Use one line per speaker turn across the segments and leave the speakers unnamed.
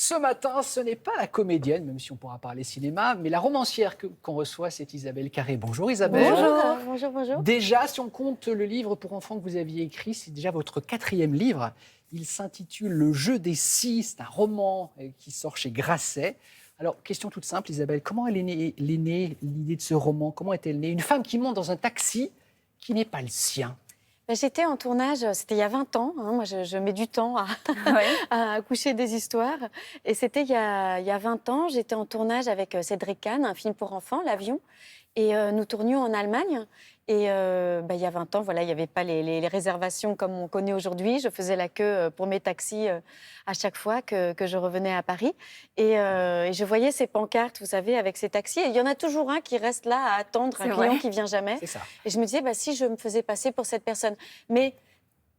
Ce matin, ce n'est pas la comédienne, même si on pourra parler cinéma, mais la romancière qu'on reçoit, c'est Isabelle Carré. Bonjour Isabelle.
Bonjour.
Déjà, si on compte le livre pour enfants que vous aviez écrit, c'est déjà votre 4e livre. Il s'intitule Le jeu des six. C'est un roman qui sort chez Grasset. Alors, question toute simple, Isabelle, comment elle est née l'idée de ce roman? Comment est-elle née? Une femme qui monte dans un taxi qui n'est pas le sien.
J'étais en tournage, c'était il y a 20 ans. Moi, je mets du temps à accoucher des histoires. Et c'était il y a 20 ans, j'étais en tournage avec Cédric Kahn, un film pour enfants, L'Avion. Et nous tournions en Allemagne. Et il y a 20 ans, voilà, il n'y avait pas les réservations comme on connaît aujourd'hui. Je faisais la queue pour mes taxis à chaque fois que je revenais à Paris. Et je voyais ces pancartes, vous savez, avec ces taxis. Et il y en a toujours un qui reste là à attendre un client qui ne vient jamais.
C'est ça.
Et je me disais, si je me faisais passer pour cette personne. Mais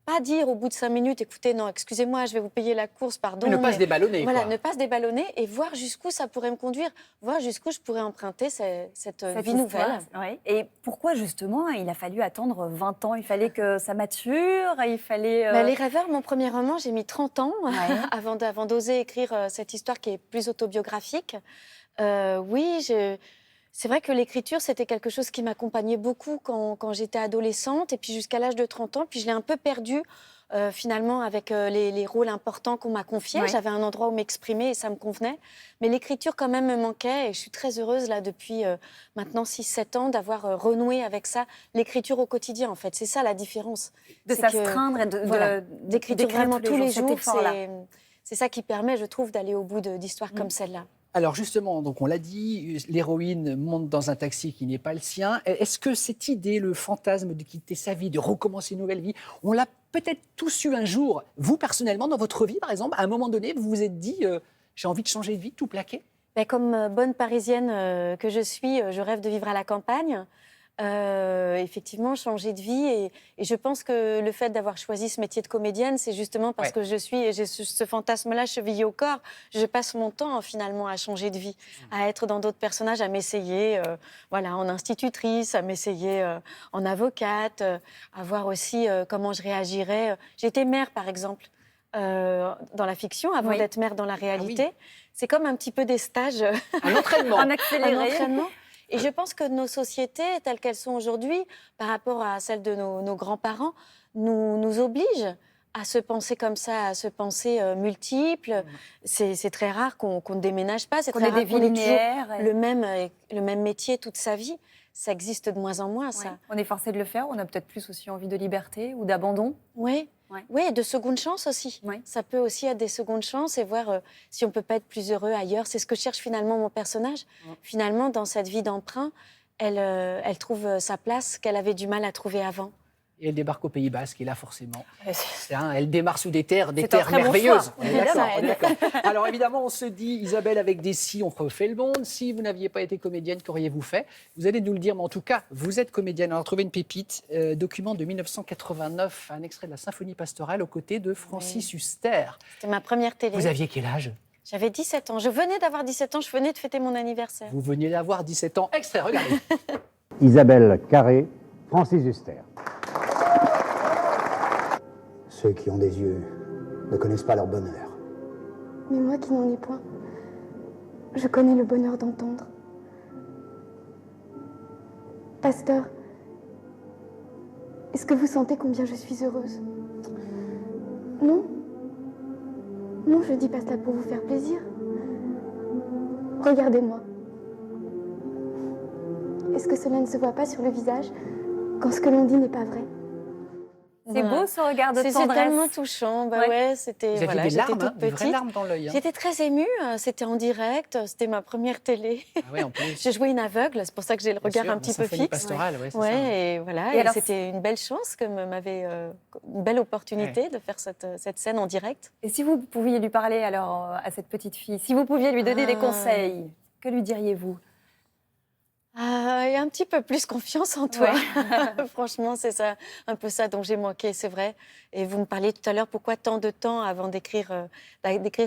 pas dire au bout de 5 minutes, écoutez, non, excusez-moi, je vais vous payer la course, pardon.
Ne pas se déballonner.
Voilà,
quoi.
ne pas se déballonner et voir jusqu'où ça pourrait me conduire, voir jusqu'où je pourrais emprunter cette vie nouvelle.
Oui. Et pourquoi, justement, il a fallu attendre 20 ans? Il fallait que ça mature, il fallait...
Les Rêveurs, mon premier roman, j'ai mis 30 ans avant d'oser écrire cette histoire qui est plus autobiographique. C'est vrai que l'écriture, c'était quelque chose qui m'accompagnait beaucoup quand j'étais adolescente et puis jusqu'à l'âge de 30 ans. Puis je l'ai un peu perdu finalement avec les rôles importants qu'on m'a confiés. J'avais un endroit où m'exprimer et ça me convenait. Mais l'écriture quand même me manquait et je suis très heureuse là depuis maintenant 6-7 ans d'avoir renoué avec ça. L'écriture au quotidien en fait, c'est ça la différence.
De s'astreindre et
d'écriture vraiment tous les jours,
effort-là.
c'est ça qui permet, je trouve, d'aller au bout d'histoires comme celle-là.
Alors justement, donc on l'a dit, l'héroïne monte dans un taxi qui n'est pas le sien. Est-ce que cette idée, le fantasme de quitter sa vie, de recommencer une nouvelle vie, on l'a peut-être tous eu un jour, vous personnellement, dans votre vie par exemple, à un moment donné, vous vous êtes dit j'ai envie de changer de vie, de tout plaquer?
Comme bonne Parisienne que je suis, je rêve de vivre à la campagne. Effectivement, changer de vie. Et je pense que le fait d'avoir choisi ce métier de comédienne, c'est justement parce que j'ai ce fantasme-là chevillé au corps. Je passe mon temps finalement à changer de vie, à être dans d'autres personnages, à m'essayer en institutrice, à m'essayer en avocate, à voir aussi comment je réagirais. J'étais mère, par exemple, dans la fiction, avant d'être mère dans la réalité. Ah oui. C'est comme un petit peu des stages.
Un entraînement.
Un accéléré.
Et je pense que nos sociétés, telles qu'elles sont aujourd'hui, par rapport à celles de nos grands-parents, nous obligent à se penser comme ça, à se penser multiples. C'est très rare qu'on ne déménage pas. C'est très rare qu'on ait toujours le même métier toute sa vie. Ça existe de moins en moins, ça.
On est forcé de le faire. On a peut-être plus aussi envie de liberté ou d'abandon.
Oui. Oui, et de seconde chance aussi. Ça peut aussi être des secondes chances et voir si on ne peut pas être plus heureux ailleurs. C'est ce que cherche finalement mon personnage. Finalement, dans cette vie d'emprunt, elle trouve sa place qu'elle avait du mal à trouver avant.
Et elle débarque au Pays Basque, et là, forcément, elle démarre sous des terres
Bon
merveilleuses.
choix.
On est d'accord. Alors, évidemment, on se dit, Isabelle, avec des si, on refait le monde. Si vous n'aviez pas été comédienne, qu'auriez-vous fait? Vous allez nous le dire, mais en tout cas, vous êtes comédienne. On a trouvé une pépite, document de 1989, un extrait de la Symphonie pastorale aux côtés de Francis Huster.
C'était ma première télé.
Vous aviez quel âge?
J'avais 17 ans. Je venais d'avoir 17 ans, je venais de fêter mon anniversaire.
Vous veniez d'avoir 17 ans. Extrait, regardez.
Isabelle Carré, Francis Huster. Ceux qui ont des yeux ne connaissent pas leur bonheur.
Mais moi qui n'en ai point, je connais le bonheur d'entendre. Pasteur, est-ce que vous sentez combien je suis heureuse? Non? Non, je dis pas cela pour vous faire plaisir. Regardez-moi. Est-ce que cela ne se voit pas sur le visage quand ce que l'on dit n'est pas vrai?
C'est beau ce regard de tendresse.
C'est tellement touchant. C'était
vous aviez des larmes,
toute petite.
des vraies larmes dans l'œil.
J'étais très émue. C'était en direct. C'était ma première télé.
Ah ouais, en plus.
J'ai joué une aveugle. C'est pour ça que j'ai le regard un petit peu fixe.
Pastorale, c'est ça.
Et voilà. Et c'était une belle chance que m'avait une belle opportunité de faire cette scène en direct.
Et si vous pouviez lui parler alors à cette petite fille, si vous pouviez lui donner des conseils, que lui diriez-vous?
Et un petit peu plus confiance en toi. Franchement, c'est ça, un peu ça dont j'ai manqué, c'est vrai. Et vous me parliez tout à l'heure, pourquoi tant de temps avant d'écrire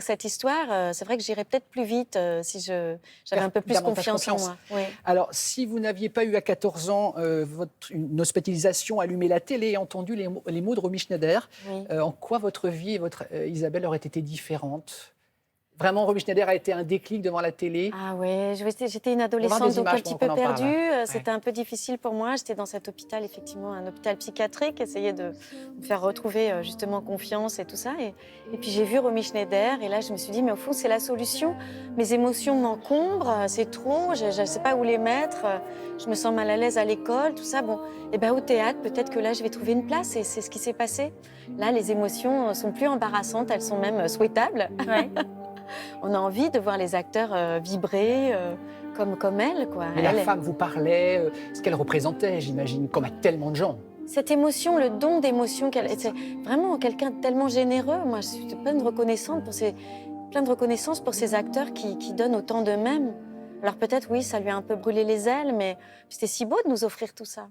cette histoire? C'est vrai que j'irais peut-être plus vite si j'avais un peu plus confiance en moi. Oui.
Alors, si vous n'aviez pas eu à 14 ans une hospitalisation, allumé la télé et entendu les mots de Romy Schneider, en quoi votre vie et votre Isabelle auraient été différentes? Vraiment, Romy Schneider a été un déclic devant la télé.
Ah ouais, j'étais une
des
adolescente donc
images
un petit
pendant
peu
qu'on en parle,
perdue.
ouais.
C'était un peu difficile pour moi. J'étais dans cet hôpital, effectivement, un hôpital psychiatrique, essayer de me faire retrouver justement confiance et tout ça. Et puis j'ai vu Romy Schneider et là je me suis dit, mais au fond c'est la solution. Mes émotions m'encombrent, c'est trop, je ne sais pas où les mettre. Je me sens mal à l'aise à l'école, tout ça. Bon, et ben au théâtre, peut-être que là je vais trouver une place et c'est ce qui s'est passé. Là, les émotions sont plus embarrassantes, elles sont même souhaitables.
Ouais.
On a envie de voir les acteurs vibrer comme elle, quoi.
Mais la femme vous parlait, ce qu'elle représentait, j'imagine, comme à tellement de gens.
Cette émotion, le don d'émotion, c'est vraiment quelqu'un de tellement généreux. Moi, je suis pleine de reconnaissance pour ces acteurs qui donnent autant d'eux-mêmes. Alors peut-être, oui, ça lui a un peu brûlé les ailes, mais c'était si beau de nous offrir tout ça.